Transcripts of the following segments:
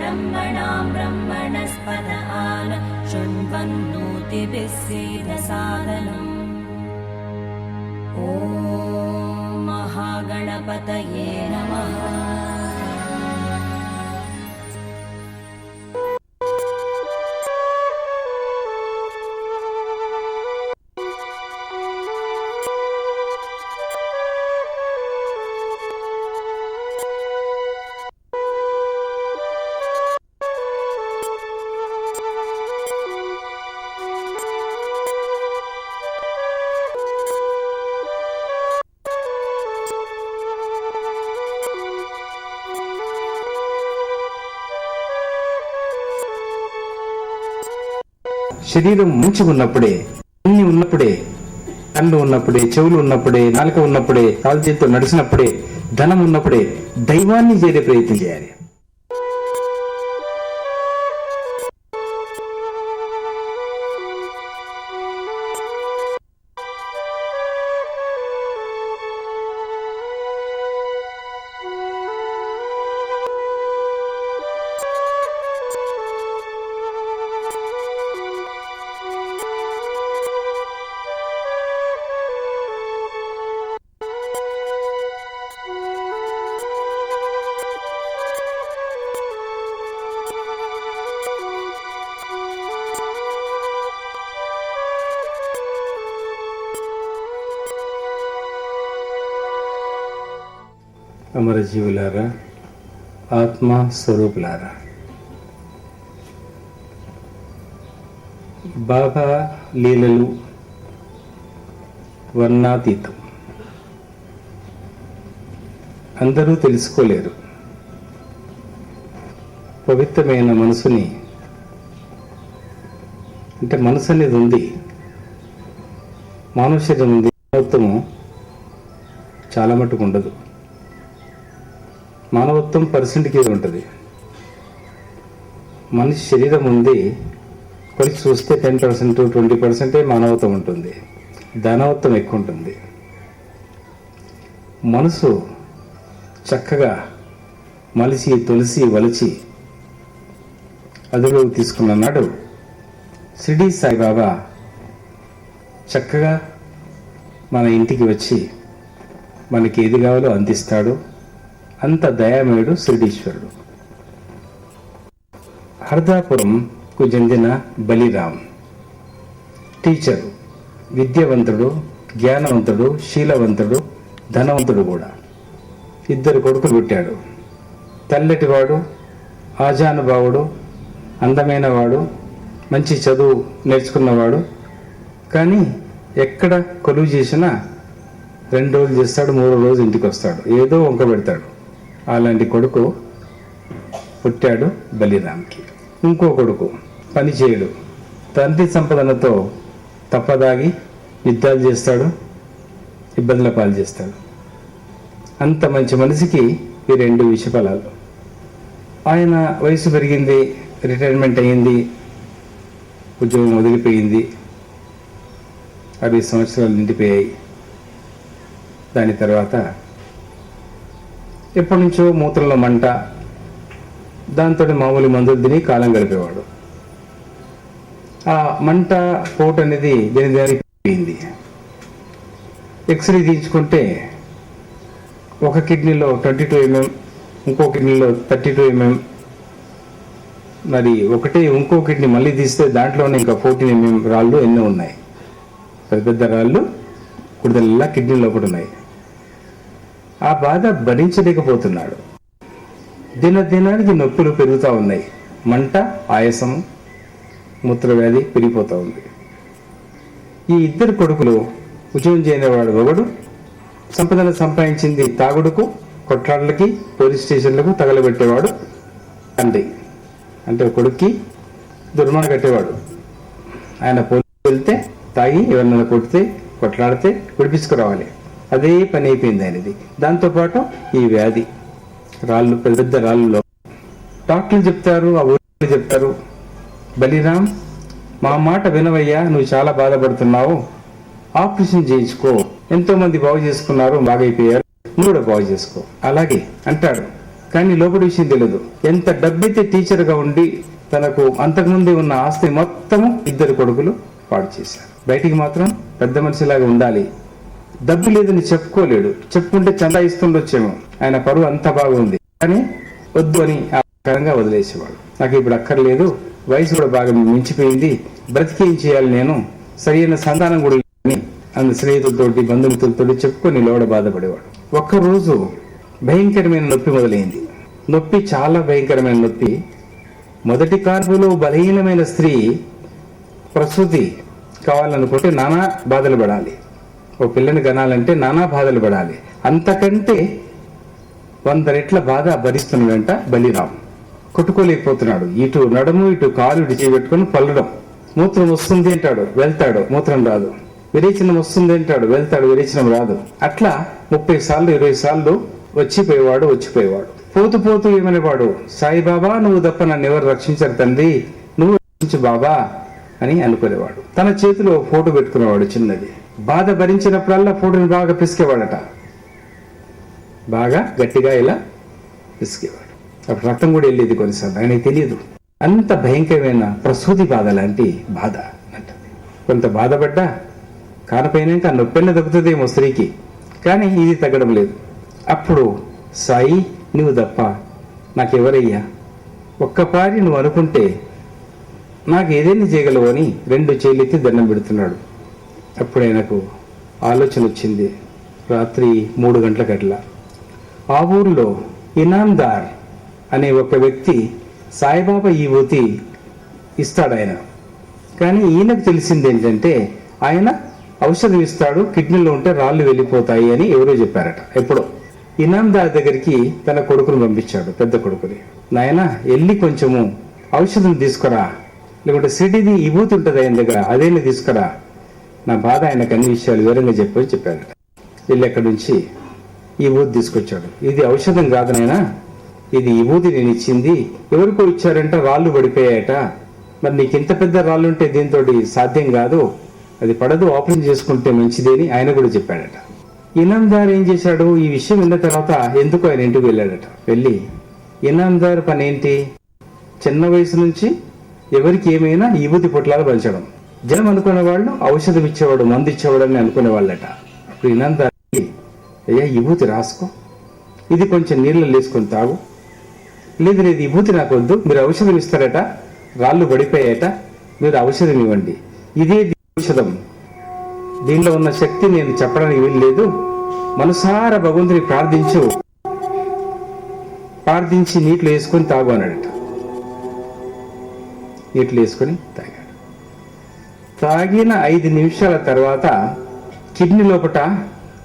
ब्रह्मणां ब्रह्मणस्पत आन शृण्वन्नोतिभिः सीदसादनम्। ॐ महागणपतये नमः। శరీరం మంచిగా ఉన్నప్పుడే, అన్ని ఉన్నప్పుడే, కళ్ళు ఉన్నప్పుడే, చెవులు ఉన్నప్పుడే, నాలుక ఉన్నప్పుడే, కాలు చేతితో నడిచినప్పుడే, ధనం ఉన్నప్పుడే దైవాన్ని చేరే ప్రయత్నం చేయాలి. అమరజీవులారా, ఆత్మ స్వరూపులారా, బాబా లీలలు వర్ణాతీతం. అందరూ తెలుసుకోలేరు. పవిత్రమైన మనసుని, అంటే మనసు అనేది ఉంది, మానవ శరీరం ఉంది, మానవత్వము చాలా మటుకు ఉండదు. మానవత్వం పర్సెంట్కి ఉంటుంది. మనిషి శరీరం ఉంది, కొలిచి చూస్తే 10% 20% మానవత్వం ఉంటుంది, దానవత్వం ఎక్కువ ఉంటుంది. మనసు చక్కగా మలిసి తొలిసి వలిచి అదుపులోకి తీసుకున్న నాడు షిరిడీ సాయిబాబా చక్కగా మన ఇంటికి వచ్చి మనకి ఏది కావాలో అందిస్తాడు. అంత దయామయుడు షిరిడీశ్వరుడు. హర్దాపురంకు చెందిన బలిరామ్ టీచరు, విద్యావంతుడు, జ్ఞానవంతుడు, శీలవంతుడు, ధనవంతుడు కూడా. 2 కొడుకులు పుట్టాడు. తెల్లటివాడు, ఆజానుభావుడు, అందమైన వాడు, మంచి చదువు నేర్చుకున్నవాడు. కానీ ఎక్కడ కొలువు చేసినా 2 రోజులు చేస్తాడు, 3వ రోజు ఇంటికి వస్తాడు, ఏదో వంక పెడతాడు. అలాంటి కొడుకు పుట్టాడు బలిరామ్కి. ఇంకో కొడుకు పని చేయడు, తండ్రి సంపదనతో తప్పదాగి యుద్ధాలు చేస్తాడు, ఇబ్బందుల పాలు చేస్తాడు. అంత మంచి మనిషికి ఈ 2 విషఫలాలు. ఆయన వయసు పెరిగింది, రిటైర్మెంట్ అయ్యింది, ఉద్యోగం వదిలిపోయింది, 60 సంవత్సరాలు నిండిపోయాయి. దాని తర్వాత ఎప్పటి నుంచో మూత్రంలో మంట, దాంతో మామూలు మందులు తిని కాలం గడిపేవాడు. ఆ మంట పోటు అనేది దేనికి పోయింది. ఎక్స్రే తీయించుకుంటే ఒక కిడ్నీలో 22 mm, ఇంకో కిడ్నీలో 32 mm. మరి ఇంకో కిడ్నీ మళ్ళీ తీస్తే దాంట్లోనే ఇంకా 14 mm రాళ్ళు ఎన్నో ఉన్నాయి. పెద్ద పెద్ద రాళ్ళు కుడిదల్లా కిడ్నీ లోపల ఉన్నాయి. ఆ బాధ భరించలేకపోతున్నాడు. దినానికి నొప్పులు పెరుగుతూ ఉన్నాయి. మంట, ఆయాసం, మూత్రవ్యాధి పెరిగిపోతూ ఉంది. ఈ 2 కొడుకులు ఉద్యోగం చేయనివాడు ఒకడు, సంపదను సంపాదించింది తాగుడుకు, కొట్లాటలకి, పోలీస్ స్టేషన్లకు తగలబెట్టేవాడు తండ్రి. అంటే కొడుక్కి దుర్మాన కట్టేవాడు. ఆయన పోలీసు వెళ్తే తాగి ఎవరినైనా కొడితే, కొట్లాడితే విడిపించుకురావాలి. అదే పని అయిపోయింది ఆయనది. దాంతోపాటు ఈ వ్యాధి, రాళ్ళు, పెద్ద పెద్ద రాళ్ళలో. డాక్టర్లు చెప్తారు, ఆ ఊరిలో చెప్తారు, బలిరామ్ మా మాట వినవయ్యా, నువ్వు చాలా బాధపడుతున్నావు, ఆపరేషన్ చేయించుకో, ఎంతో మంది బాగు చేసుకున్నారు, బాగైపోయారు, నువ్వు కూడా బాగు చేసుకో. అలాగే అంటాడు. కానీ లోపలి విషయం తెలియదు. ఎంత డబ్బైతే టీచర్గా ఉండి తనకు అంతకుముందే ఉన్న ఆస్తి మొత్తము 2 కొడుకులు పాడు చేశారు. బయటికి మాత్రం పెద్ద మనిషిలాగా ఉండాలి, డబ్బు లేదని చెప్పుకోలేడు, చెప్పుకుంటే చందా ఇస్తుండొచ్చేమో, ఆయన పరువు అంత బాగుంది, కానీ వద్దు అని ఆకారంగా వదిలేసేవాడు. నాకు ఇప్పుడు అక్కర్లేదు, వయసు కూడా బాగా మించిపోయింది, బ్రతికేం చేయాలి, నేను సరైన సంతానం కూడా లేదని అందు స్నేహితులతోటి బంధుమిత్రులతో చెప్పుకొని లోడ బాధపడేవాడు. ఒక్కరోజు భయంకరమైన నొప్పి మొదలైంది. నొప్పి చాలా భయంకరమైన నొప్పి. మొదటి కాన్పులో బలహీనమైన స్త్రీ ప్రసూతి కావాలనుకుంటే నానా బాధలు పడాలి, ఓ పిల్లని కనాలంటే నానా బాధలు పడాలి. అంతకంటే 100 రెట్ల బాధ భరిస్తున్న బలిరాం కొట్టుకోలేకపోతున్నాడు. ఇటు నడుము ఇటు కాలు ఇటు చేయబెట్టుకుని పల్లడం. మూత్రం వస్తుంది అంటాడు, వెళ్తాడు, మూత్రం రాదు. విరేచనం వస్తుంది అంటాడు, వెళ్తాడు, విరేచనం రాదు. అట్లా 30 సార్లు 20 సార్లు వచ్చిపోయేవాడు. పోతూ పోతూ ఏమనేవాడు, సాయిబాబా నువ్వు తప్ప నన్ను ఎవరు రక్షించరు తండ్రి, నువ్వు రక్షించు బాబా అని అనుకునేవాడు. తన చేతిలో ఫోటో పెట్టుకునేవాడు చిన్నది. బాధ భరించినప్పుడల్లా ఫోటోని బాగా పిసికేవాడట, బాగా గట్టిగా ఇలా పిసికేవాడు. అప్పుడు రక్తం కూడా వెళ్ళేది కొన్నిసార్లు, ఆయనకి తెలియదు. అంత భయంకరమైన ప్రసూతి బాధ లాంటి బాధ అంటది. కొంత బాధపడ్డా కానపోయినాక నొప్పెన్న తగ్గుతుందేమో స్త్రీకి, కానీ ఇది తగ్గడం లేదు. అప్పుడు సాయి నువ్వు తప్ప నాకెవరయ్యా, ఒక్కపారి నువ్వు అనుకుంటే నాకు ఏదైనా చేయగలవు అని 2 చేతులెత్తి దండం పెడుతున్నాడు. అప్పుడు ఆయనకు ఆలోచన వచ్చింది. రాత్రి 3 గంటలకట్లా ఆ ఊరిలో ఇనాందార్ అనే ఒక వ్యక్తి సాయిబాబా ఈ ఊతి ఇస్తాడు ఆయన. కానీ ఈయనకు తెలిసింది ఏంటంటే ఆయన ఔషధం ఇస్తాడు, కిడ్నీలో ఉంటే రాళ్ళు వెళ్ళిపోతాయి అని ఎవరో చెప్పారట. ఎప్పుడో ఇనాందార్ దగ్గరికి తన కొడుకును పంపించాడు, పెద్ద కొడుకుని. నాయన వెళ్ళి కొంచెము ఔషధం తీసుకురా, లేకుంటే సిడిది విభూతి ఉంటుంది ఆయన దగ్గర, అదేనా తీసుకురా, నా బాధ ఆయనకు అన్ని విషయాలు వివరంగా చెప్పారట. వెళ్ళి అక్కడి నుంచి ఈ విభూతి తీసుకొచ్చాడు. ఇది ఔషధం కాదు నాయనా, ఇది విభూతి నేను ఇచ్చింది, ఎవరికో ఇచ్చారంట, రాళ్ళు పడిపోయాయట, మరి నీకు ఇంత పెద్ద రాళ్ళు ఉంటే దీంతో సాధ్యం కాదు, అది పడదు, ఆపరేషన్ చేసుకుంటే మంచిది అని ఆయన కూడా చెప్పాడట. ఇనాందార్ ఏం చేశాడు, ఈ విషయం విన్న తర్వాత ఎందుకు ఆయన ఇంటికి వెళ్ళాడట. వెళ్ళి ఇనాందార్ పని ఏంటి, చిన్న వయసు నుంచి ఎవరికి ఏమైనా విభూతి పొట్లాలు పంచడం. జనం అనుకునే వాళ్ళు ఔషధం ఇచ్చేవాడు, మందు ఇచ్చేవాడు అని అనుకునే వాళ్ళట. అప్పుడు ఇనాందార్ అయ్యా విభూతి రాసుకో, ఇది కొంచెం నీళ్ళు వేసుకొని తాగు, లేదు లేదు విభూతి నాకు వద్దు, మీరు ఔషధం ఇస్తారట, రాళ్ళు పడిపోయాయట, మీరు ఔషధం ఇవ్వండి, ఇదే ఔషధం, దీనిలో ఉన్న శక్తి నేను చెప్పడానికి వీలు లేదు, మనసారా భగవంతుని ప్రార్థించి నీటిలో వేసుకొని తాగు అన్నాడట. నీటిలో వేసుకొని తాగాడు. తాగిన 5 నిమిషాల తర్వాత కిడ్నీ లోపట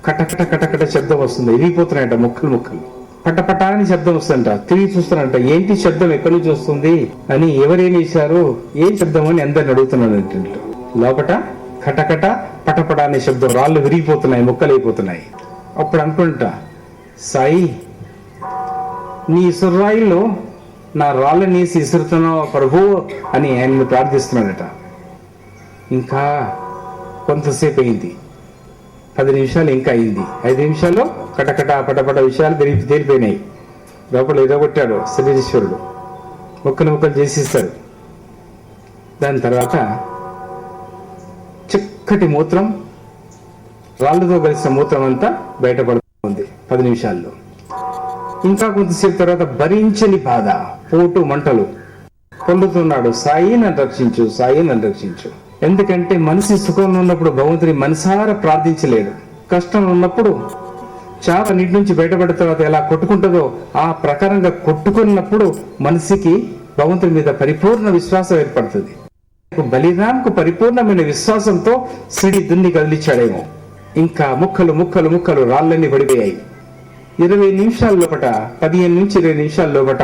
కటకట కటకట శబ్దం వస్తుంది, విరిగిపోతున్నాయట ముక్కలు ముక్కలు, పటపట అని శబ్దం వస్తుందంట. తిరిగి చూస్తానంట, ఏంటి శబ్దం ఎక్కడి నుంచి వస్తుంది అని, ఎవరేమి వేశారు, ఏం శబ్దం అని అందరిని అడుగుతున్నాను. ఇంట్లో లోపట కటకట పటపట అనే శబ్దం, రాళ్ళు విరిగిపోతున్నాయి, ముక్కలు అయిపోతున్నాయి. అప్పుడు అనుకుంటా, సాయి నీ ఇసురాయిల్లో నా రాళ్ళని ఇసురుతున్నావు ప్రభు అని ఆయన్ని ప్రార్థిస్తున్నాడట. ఇంకా కొంతసేపు అయింది, 10 నిమిషాలు ఇంకా అయింది. 5 నిమిషాల్లో కటకట పటపట విషయాలు తేలిపోయినాయి. లోపల ఎగగొట్టాడు శ్రీశ్వరుడు, ముక్కలు ముక్కలు చేసిస్తాడు. దాని తర్వాత చిక్కటి మూత్రం, రాళ్ళతో కలిసిన మూత్రం అంతా బయటపడుతుంది 10 నిమిషాల్లో. ఇంకా కొంతసేపు తర్వాత భరించని బాధ, పోటు మంటలు పొందుతున్నాడు. సాయి నన్ను రక్షించు, సాయి నన్ను రక్షించు. ఎందుకంటే మనిషి సుఖంలో ఉన్నప్పుడు భగవంతుని మనసారా ప్రార్థించలేడు. కష్టం ఉన్నప్పుడు చేప నీటి నుంచి బయటపడిన తర్వాత ఎలా కొట్టుకుంటుందో ఆ ప్రకారంగా కొట్టుకున్నప్పుడు మనిషికి భగవంతుని మీద పరిపూర్ణ విశ్వాసం ఏర్పడుతుంది. బలిరాంకు పరిపూర్ణమైన విశ్వాసంతో సిడి దున్ని కదిలిచ్చాడేమో. ఇంకా ముక్కలు ముక్కలు ముక్కలు రాళ్ళన్నీ పడిపోయాయి. 20 నిమిషాల లోపట, 15 నుంచి 20 నిమిషాల లోపట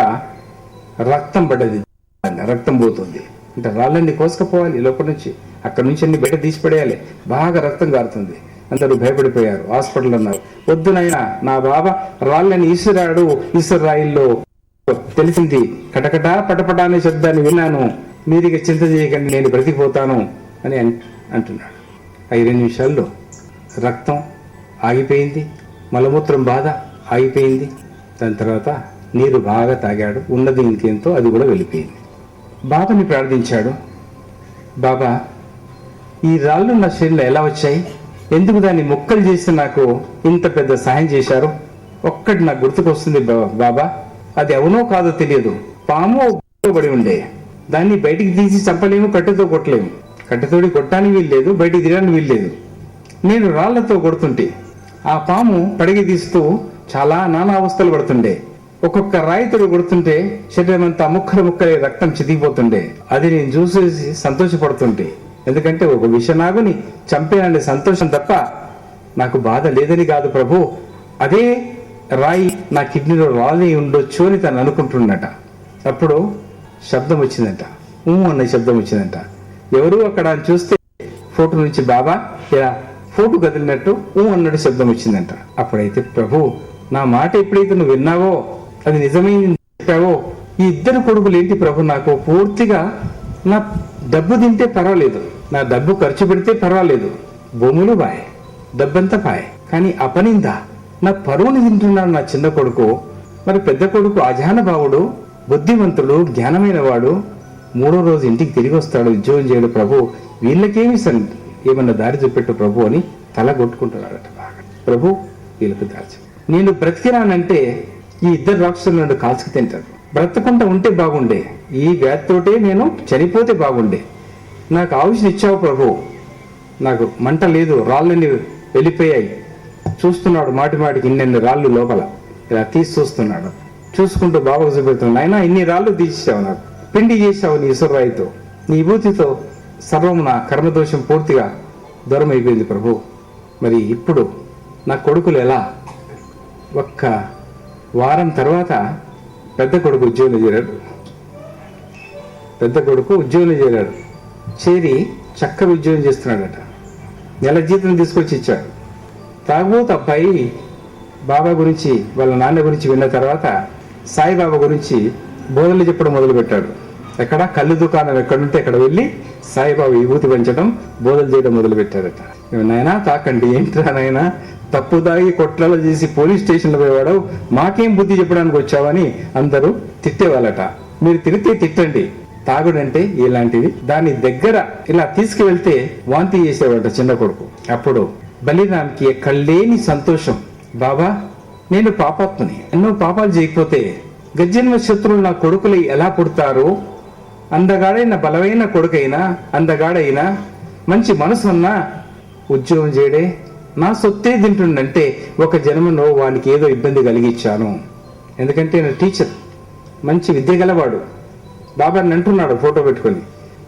రక్తం పడ్డది, రక్తం పోతుంది. అంటే రాళ్ళన్నీ కోసుకపోవాలి లోపల నుంచి, అక్కడ నుంచి అన్ని బయట తీసిపడేయాలి, బాగా రక్తం కారుతుంది. అందరూ భయపడిపోయారు. హాస్పిటల్ అన్నారు, వద్దునైనా నా బాబా రాళ్ళని ఇసురాడు, ఇసురాయిల్లో తెలిసింది, కటకట పటపట అనే శబ్దాన్ని విన్నాను, మీరిక చింత చేయకండి, నేను బ్రతికిపోతాను అని అంటున్నాడు. 5 నిమిషాల్లో రక్తం ఆగిపోయింది, మలమూత్రం బాధ ఆగిపోయింది. దాని తర్వాత నీరు బాగా తాగాడు. ఉన్నది ఇంకేంతో అది కూడా వెళ్ళిపోయింది. బాబాని ప్రార్థించాడు, బాబా ఈ రాళ్ళు నా శరీరంలో ఎలా వచ్చాయి, ఎందుకు దాన్ని ముక్కలు చేసి నాకు ఇంత పెద్ద సహాయం చేశారు? ఒక్కటి నాకు గుర్తుకొస్తుంది బాబా, అది అవునో కాదో తెలియదు. పాము పడి ఉండే, దాన్ని బయటికి తీసి చంపలేము, కట్టెతో కొట్టలేము. కట్టెతోడి కొట్టడానికి వీల్లేదు, బయటికి తీయడానికి వీల్లేదు. నేను రాళ్లతో కొడుతుంటే ఆ పాము పడిగి తీస్తూ చాలా నానా అవస్థలు పడుతుండే. ఒక్కొక్క రాయితోడు కొడుతుంటే శరీరం అంతా ముక్కలు ముక్కలే రక్తం చితికిపోతుండే. అది నేను చూసేసి సంతోషపడుతుంటే, ఎందుకంటే ఒక విషనాగుని చంపేననే సంతోషం తప్ప నాకు బాధ లేదని కాదు ప్రభు. అదే రాయి నా కిడ్నీలో రాలి ఉండొచ్చు అని తను అనుకుంటున్నట. అప్పుడు శబ్దం వచ్చిందంట, అన్న శబ్దం వచ్చిందంట. ఎవరు అక్కడ చూస్తే ఫోటో నుంచి బాబా ఇలా ఫోటో కదిలినట్టు అన్నట్టు శబ్దం వచ్చిందంట. అప్పుడైతే ప్రభు, నా మాట ఎప్పుడైతే నువ్వు విన్నావో, అది నిజమైన చెప్పావో, ఈ ఇద్దరు కొడుకులు ఏంటి ప్రభు, నాకు పూర్తిగా నా డబ్బు తింటే పర్వాలేదు, నా డబ్బు ఖర్చు పెడితే పర్వాలేదు, భూములు బాయ్, డబ్బంతా పాయ్, కానీ అపనిందా నా పరువుని తింటున్నాడు నా చిన్న కొడుకు. మరి పెద్ద కొడుకు అజానభావుడు, బుద్ధిమంతుడు, జ్ఞానమైన వాడు, 3వ రోజు ఇంటికి తిరిగి వస్తాడు, ఉద్యోగం చేయడు ప్రభు, వీళ్ళకేమి ఏమన్నా దారి చూపెట్టు ప్రభు అని తల కొట్టుకుంటున్నాడట బాగా. ప్రభు వీళ్ళకు దాచి నేను బ్రతికిరానంటే ఈ ఇద్దరు రాక్షసులు నన్ను కాల్చుకు తింటారు. బ్రతకుండా ఉంటే బాగుండే, ఈ వ్యాధితోటే నేను చనిపోతే బాగుండే. నాకు ఆయుష్ని ఇచ్చావు ప్రభు, నాకు మంట లేదు, రాళ్ళని వెళ్ళిపోయాయి. చూస్తున్నాడు మాటి మాటికి ఇన్నెన్ని రాళ్ళు లోపల ఇలా తీసి చూస్తున్నాడు. చూసుకుంటూ బాబు చూపెడుతున్నాడు, అయినా ఇన్ని రాళ్ళు తీసేసావు, నాకు పిండి చేసావు నీ ఇసురాయితో, నీ విభూతితో సర్వము నా కర్మదోషం పూర్తిగా దూరం అయిపోయింది ప్రభు. మరి ఇప్పుడు నా కొడుకులు ఎలా? ఒక్క వారం తర్వాత పెద్ద కొడుకు ఉద్యోగంలో చేరాడు. చేరి చక్కగా ఉద్యోగం చేస్తున్నాడట. నెల జీతం తీసుకొచ్చి ఇచ్చాడు. తాగుబోతు అబ్బాయి బాబా గురించి, వాళ్ళ నాన్న గురించి విన్న తర్వాత సాయిబాబా గురించి బోధనలు చెప్పడం మొదలుపెట్టాడు. ఎక్కడ కళ్ళు దుకాణం ఎక్కడుంటే అక్కడ వెళ్ళి సాయిబాబా విభూతి పెంచడం, బోధలు చేయడం మొదలుపెట్టారట. నాయనా తాకండి, ఏంట్రా నాయనా తప్పు తాగి కొట్లలో చేసి పోలీస్ స్టేషన్లో పోయేవాడు, మాకేం బుద్ధి చెప్పడానికి వచ్చావని అందరూ తిట్టేవాళ్ళట. మీరు తిరిగితే తిట్టండి, తాగుడంటే ఇలాంటిది. దాని దగ్గర ఇలా తీసుకువెళ్తే వాంతి చేసేవాట చిన్న కొడుకు. అప్పుడు బలిరామ్కి ఎక్కడలేని సంతోషం, బాబా నేను పాపాత్మని, ఎన్నో పాపాలు చేయకపోతే గజ్జన్మ శత్రువులు నా కొడుకులు ఎలా పుడతారు? అందగాడైన బలమైన కొడుకైనా, అందగాడైనా, మంచి మనసు ఉన్నా ఉద్యోగం చేయడే, నా సొత్తే తింటుండంటే ఒక జన్మలో వానికి ఏదో ఇబ్బంది కలిగించాను. ఎందుకంటే నేను టీచర్, మంచి విద్య గలవాడు, బాబాని అంటున్నాడు ఫోటో పెట్టుకొని,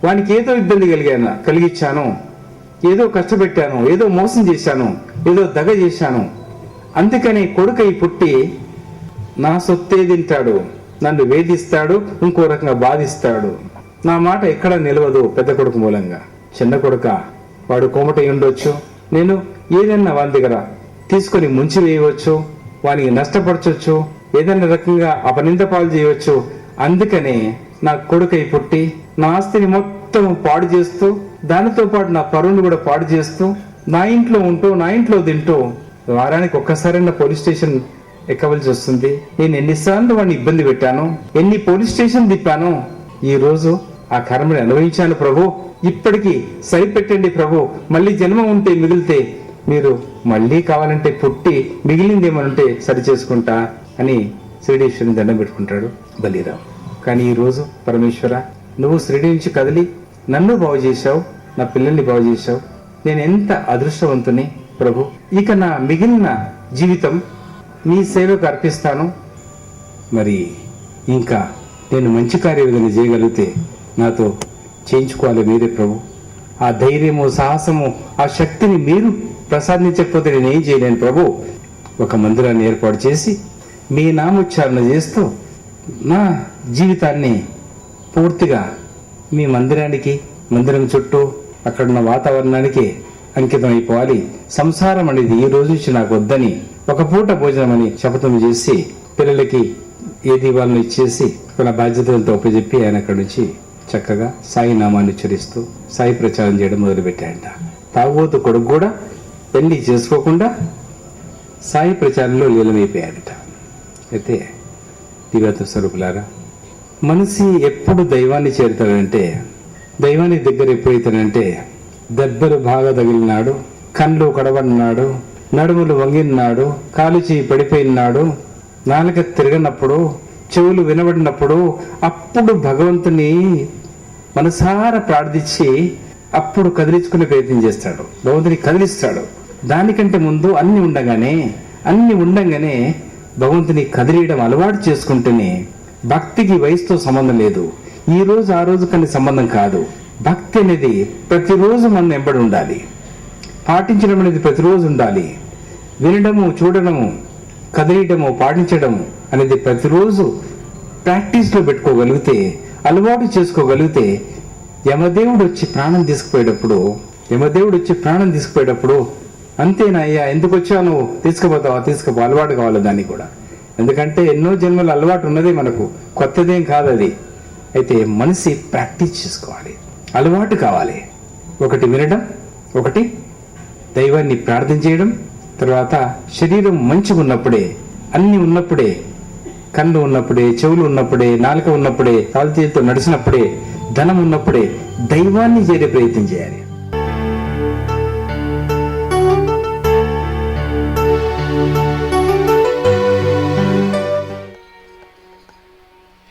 వానికి ఏదో ఇబ్బంది కలిగించాను, ఏదో కష్టపెట్టాను, ఏదో మోసం చేశాను, ఏదో దగ చేశాను. అందుకని కొడుకై పుట్టి నా సొత్తే తింటాడు, నన్ను వేధిస్తాడు, ఇంకో రకంగా బాధిస్తాడు, నా మాట ఎక్కడ నిలవదు పెద్ద కొడుకు మూలంగా. చిన్న కొడుక వాడు కోమటై ఉండొచ్చు, నేను ఏదైనా వాని దగ్గర తీసుకొని ముంచి వేయవచ్చు, వానికి నష్టపరచవచ్చు, ఏదైనా రకంగా అపనింద పాలు చేయవచ్చు. అందుకనే నా కొడుకై పుట్టి నా ఆస్తిని మొత్తం పాడు చేస్తూ, దానితో పాటు నా పరువును కూడా పాడు చేస్తూ, నా ఇంట్లో ఉంటూ, నా ఇంట్లో తింటూ, వారానికి ఒక్కసారైనా పోలీస్ స్టేషన్ ఎక్కవలసి వస్తుంది. నేను ఎన్నిసార్లు వాడిని ఇబ్బంది పెట్టాను, ఎన్ని పోలీస్ స్టేషన్ తిప్పాను. ఈ రోజు ఆ కర్మని అనుభవించాను ప్రభు, ఇప్పటికీ సరిపెట్టండి ప్రభు, మళ్ళీ జన్మ ఉంటే మిగిలితే మీరు మళ్ళీ కావాలంటే పుట్టి మిగిలింది ఏమనుంటే సరి చేసుకుంటా అని శ్రీడీశ్వరుని దండం పెట్టుకుంటాడు బలిరామ్. కానీ ఈ రోజు పరమేశ్వర, నువ్వు శ్రీడి నుంచి కదిలి నన్ను బాగు చేశావు, నా పిల్లల్ని బాగు చేశావు, నేను ఎంత అదృష్టవంతుని ప్రభు. ఇక నా మిగిలిన జీవితం నీ సేవకు అర్పిస్తాను. మరి ఇంకా నేను మంచి కార్యవిధంగా చేయగలిగితే నాతో చేయించుకోవాలి మీరే ప్రభు. ఆ ధైర్యము, సాహసము, ఆ శక్తిని మీరు ప్రసాదించకపోతే నేనేం చేయలేను ప్రభు. ఒక మందిరాన్ని ఏర్పాటు చేసి మీ నామోచ్చారణ చేస్తూ నా జీవితాన్ని పూర్తిగా మీ మందిరానికి, మందిరం చుట్టూ అక్కడున్న వాతావరణానికి అంకితం అయిపోవాలి. సంసారం అనేది ఈ రోజు నుంచి నాకు వద్దని ఒక పూట భోజనం అని శపథం చేసి పిల్లలకి ఏది వాళ్ళని ఇచ్చేసి తన బాధ్యతలతో ఒప్పచెప్పి ఆయన అక్కడి నుంచి చక్కగా సాయి నామాన్ని ఉచ్చరిస్తూ సాయి ప్రచారం చేయడం మొదలుపెట్టాడంట. తాగుబోతు కొడుకు కూడా పెళ్లి చేసుకోకుండా సాయి ప్రచారంలో లీలమైపోయాడట. అయితే దివ్యాత్మ స్వరూపులారా, మనిషి ఎప్పుడు దైవాన్ని చేరుతాడంటే, దైవానికి దగ్గర ఎప్పుడైతాడంటే దెబ్బలు బాగా తగిలినాడు, కళ్ళు కడబడినాడు, నడుములు వంగినాడు, కాలు చేయి పడిపోయినాడు, నాలుక తిరగనప్పుడు, చెవులు వినబడినప్పుడు అప్పుడు భగవంతుని మనసారా ప్రార్థించి అప్పుడు కదిలించుకునే ప్రయత్నం చేస్తాడు, భగవంతుని కదిలిస్తాడు. దానికంటే ముందు అన్ని ఉండంగానే భగవంతుని కదిలియడం అలవాటు చేసుకుంటేనే, భక్తికి వయసుతో సంబంధం లేదు, ఈ రోజు ఆ రోజు కానీ సంబంధం కాదు. భక్తి అనేది ప్రతిరోజు మనం ఎంబడి ఉండాలి, పాటించడం అనేది ప్రతిరోజు ఉండాలి. వినడము, చూడడము, కదిలియడము, పాటించడము అనేది ప్రతిరోజు ప్రాక్టీస్లో పెట్టుకోగలిగితే, అలవాటు చేసుకోగలిగితే, యమదేవుడు వచ్చి ప్రాణం తీసుకుపోయేటప్పుడు అంతేనా అయ్యా, ఎందుకు వచ్చావు, తీసుకుపో, అలవాటు కావాలి దాన్ని కూడా. ఎందుకంటే ఎన్నో జన్మల అలవాటు ఉన్నదే మనకు, కొత్తదేం కాదు అది. అయితే మనిషి ప్రాక్టీస్ చేసుకోవాలి, అలవాటు కావాలి. ఒకటి వినడం, ఒకటి దైవాన్ని ప్రార్థన చేయడం, తర్వాత శరీరం మంచిగా ఉన్నప్పుడే, అన్ని ఉన్నప్పుడే, కళ్ళు ఉన్నప్పుడే, చెవులు ఉన్నప్పుడే, నాలుక ఉన్నప్పుడే, కాలు చేతితో నడిచినప్పుడే, ధనం ఉన్నప్పుడే దైవాన్ని చేరే ప్రయత్నం చేయాలి.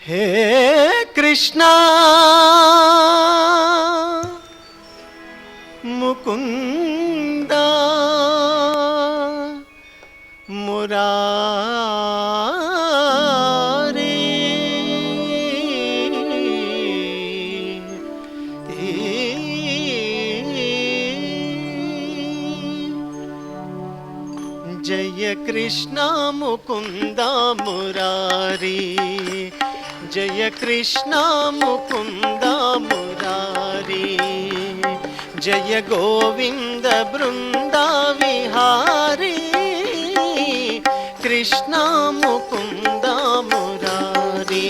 హే కృష్ణ ముకుంద మురారి జయ కృష్ణ ముకుంద మురారి, జయ కృష్ణ ముకుంద మురారి, జయ గోవింద బృంద విహారీ, కృష్ణ ముకుంద మురారి,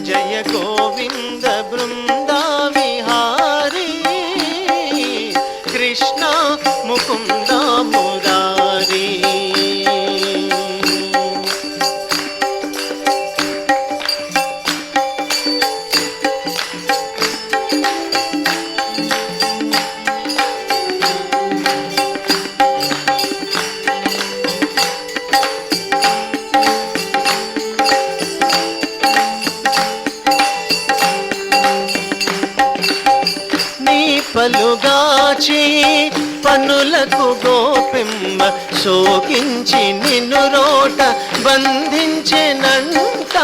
జయ గోవింద బృంద విహారీ, కృష్ణ ముకుంద మురారి. పలుగాచి పనులకు గోపిమ్మ సోకించి నిన్ను రోట బంధించెనంట,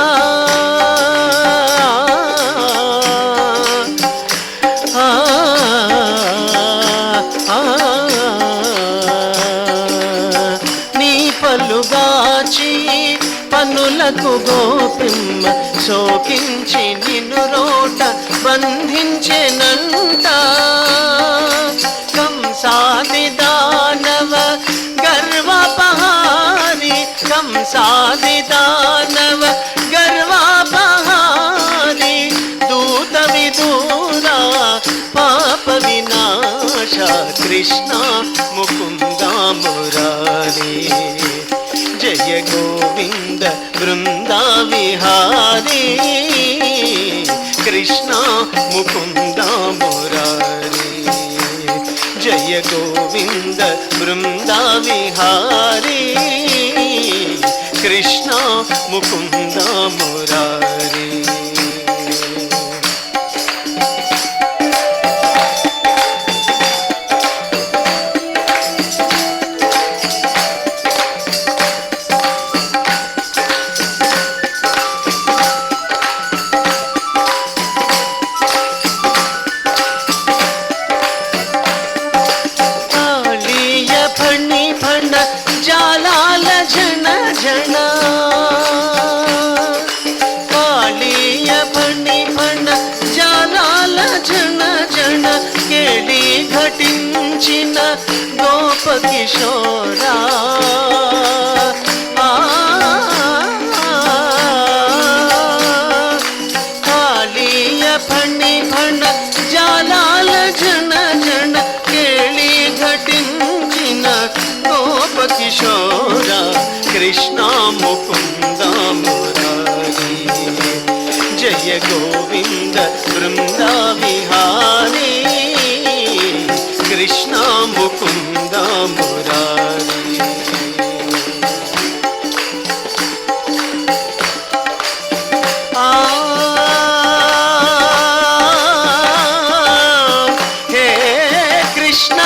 నీ పలుగాచి పనులకు గోపిమ్మ సోకించి నిన్ను రోట బంధించెనంట, కంసాది దానవ గర్వపహారి, కంసాది దానవ గర్వపహారి, దూత విదూరా పాప వినాశ, కృష్ణ ముకుంద మురారి, జయ గోవింద బృంద విహారీ, కృష్ణ ముకుంద మురారి, జయ గోవింద బృంద విహారీ, కృష్ణ ముకుంద మురారి. జాలాల జన జన కాళీయ ఫణి ఫణ జాలాల జన జన, కేళి ఘటించిన గోప కిశోరా, కాళీయ ఫణి ఫణ జాలాల జన జన, కేళి ఘటించిన గోప కిశోర, కృష్ణ ముకుంద మురారి. गोविन्द वृन्दाविहारी कृष्ण मुकुन्द मुरारी। हे कृष्ण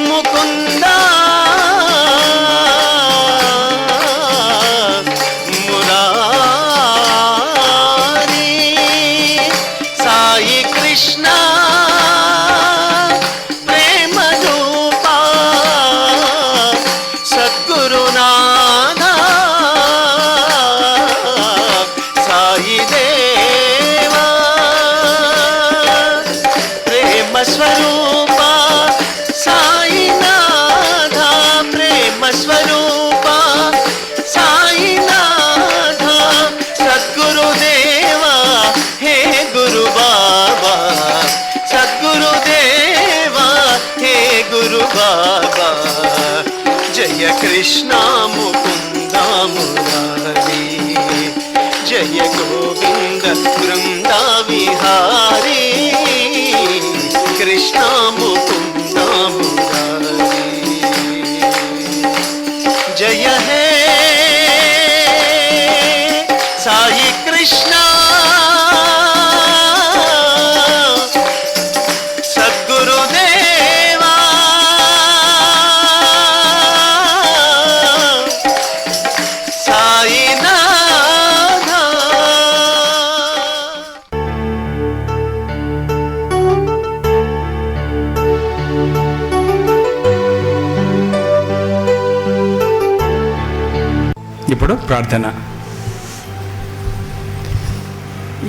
मुकुन्द मुरारी, साई कृष्ण प्रेम रूपा सद्गुरुनाथ साई देवा, प्रेम स्वरूपा साईनाथ, प्रेम स्वरूपा साईनाथ सद्गुरुदेवा, हे गुरु बाबा सद्गुरुदेवा, हे गुरु बाबा। जय कृष्ण मुकुन्द मुरारी, जय गोविन्द वृन्दाविहारी कृष्ण मुकुन्द मुरारी। जय हे साई कृष्ण सद्गुरुदेवा, साईनाथ। ఇప్పుడు ప్రార్థన.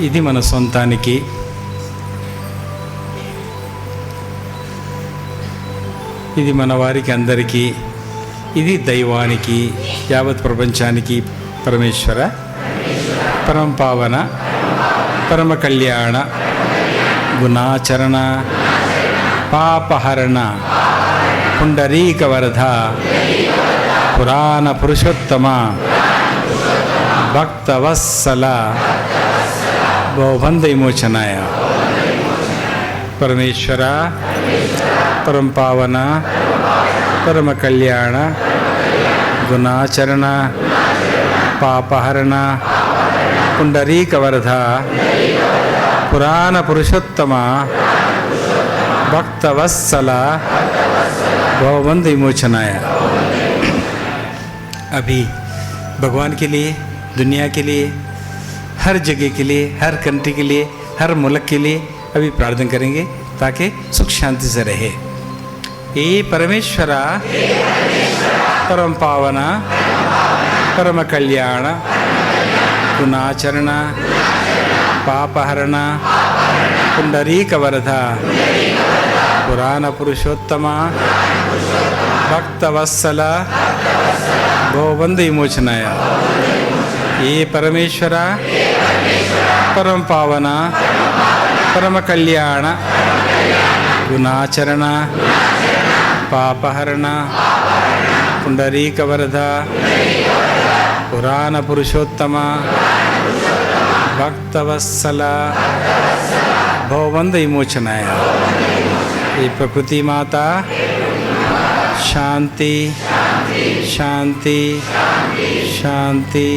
ఇది మన సొంతానికి, ఇది మన వారికి అందరికీ, ఇది దైవానికి, యావత్ ప్రపంచానికి. పరమేశ్వర పరంపావన పరమ కళ్యాణ గుణాచరణ పాపహరణ పుండరీక వరద పురాణ పురుషోత్తమ భక్తవత్సల భవబంధ విమోచనాయ. పరమేశ్వర పరంపావన పరమ కళ్యాణ గుణాచరణ పాపహరణ పుండరీక వరద పురాణ పురుషోత్తమ भक्तवत्सल भवबंध विमोचनाय। अभी भगवान के लिए, दुनिया के लिए, हर जगह के लिए, हर कंट्री के लिए, हर मुल्क के लिए अभी प्रार्थना करेंगे ताकि सुख शांति से रहे। ये परमेश्वरा परम पावना परम कल्याण गुणाचरण पापहरण पुंडरीक वरदा पुराण पुरुषोत्तम भक्तवत्सल भवबंध विमोचनाय। ये परमेश्वर परम पावना परम कल्याण गुणाचरण पापहरण पुंडरीक वरदा पुराण पुरुषोत्तम भक्तवत्सल भवबंध विमोचनाय। ये प्रकृति माता शांति शांति शांति।